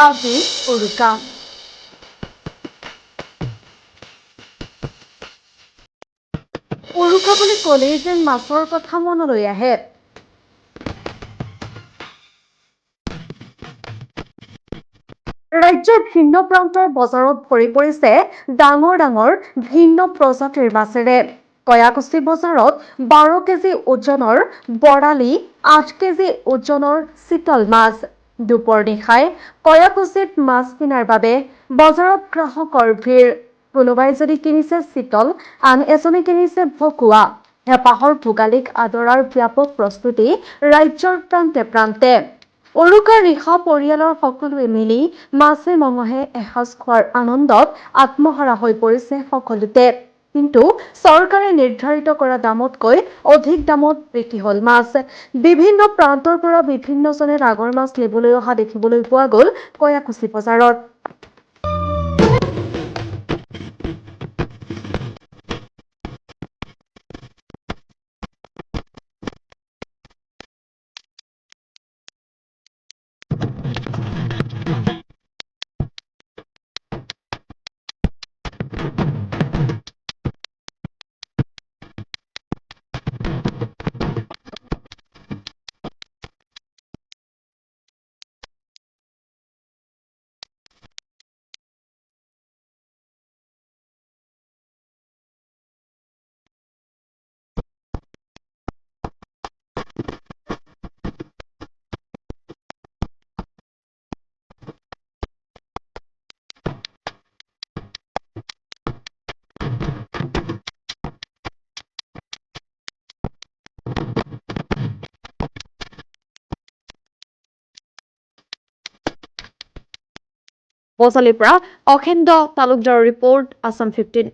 আজি উৰুকা। উৰুকা বুলি ক'লেই যেন মাছৰ কথা মনলৈ আহে। ৰাজ্যৰ ভিন্ন প্ৰান্তৰ বজাৰত ভৰি পৰিছে ডাঙৰ ডাঙৰ ভিন্ন প্ৰজাতিৰ মাছেৰে। কয়াকুছি বজাৰত 12 কেজি ওজনৰ বৰালি, 8 কেজি ওজনৰ চিতল মাছ। দুপৰ নিশাই কয়াকুছিত মাছ কিনাৰ বাবে বজাৰত গ্ৰাহকৰ ভিৰ। কোনোবাই যদি কিনিছে চিতল, আন এজনে কিনিছে ভকুৱা। হেঁপাহৰ ভোগালীক আদৰাৰ ব্যাপক প্ৰস্তুতি ৰাজ্যৰ প্ৰান্তে প্ৰান্তে। উৰুকাৰ নিশা পৰিয়ালৰ সকলোৱে মিলি মাছে মঙহে এসাঁজ খোৱাৰ আনন্দত আত্মহাৰা হৈ পৰিছে সকলোতে। কিন্তু চৰকাৰে নিৰ্ধাৰিত কৰা দামতকৈ অধিক দামত বিক্ৰী হ'ল মাছ। বিভিন্ন প্ৰান্তৰ পৰা বিভিন্নজনে ডাঙৰ মাছ নিবলৈ অহা দেখিবলৈ পোৱা গ'ল কয়াকুছি বজাৰত। বজালিৰ পৰা অখেন্দ্ৰ তালুকদাৰৰ ৰিপৰ্ট, আছাম 15।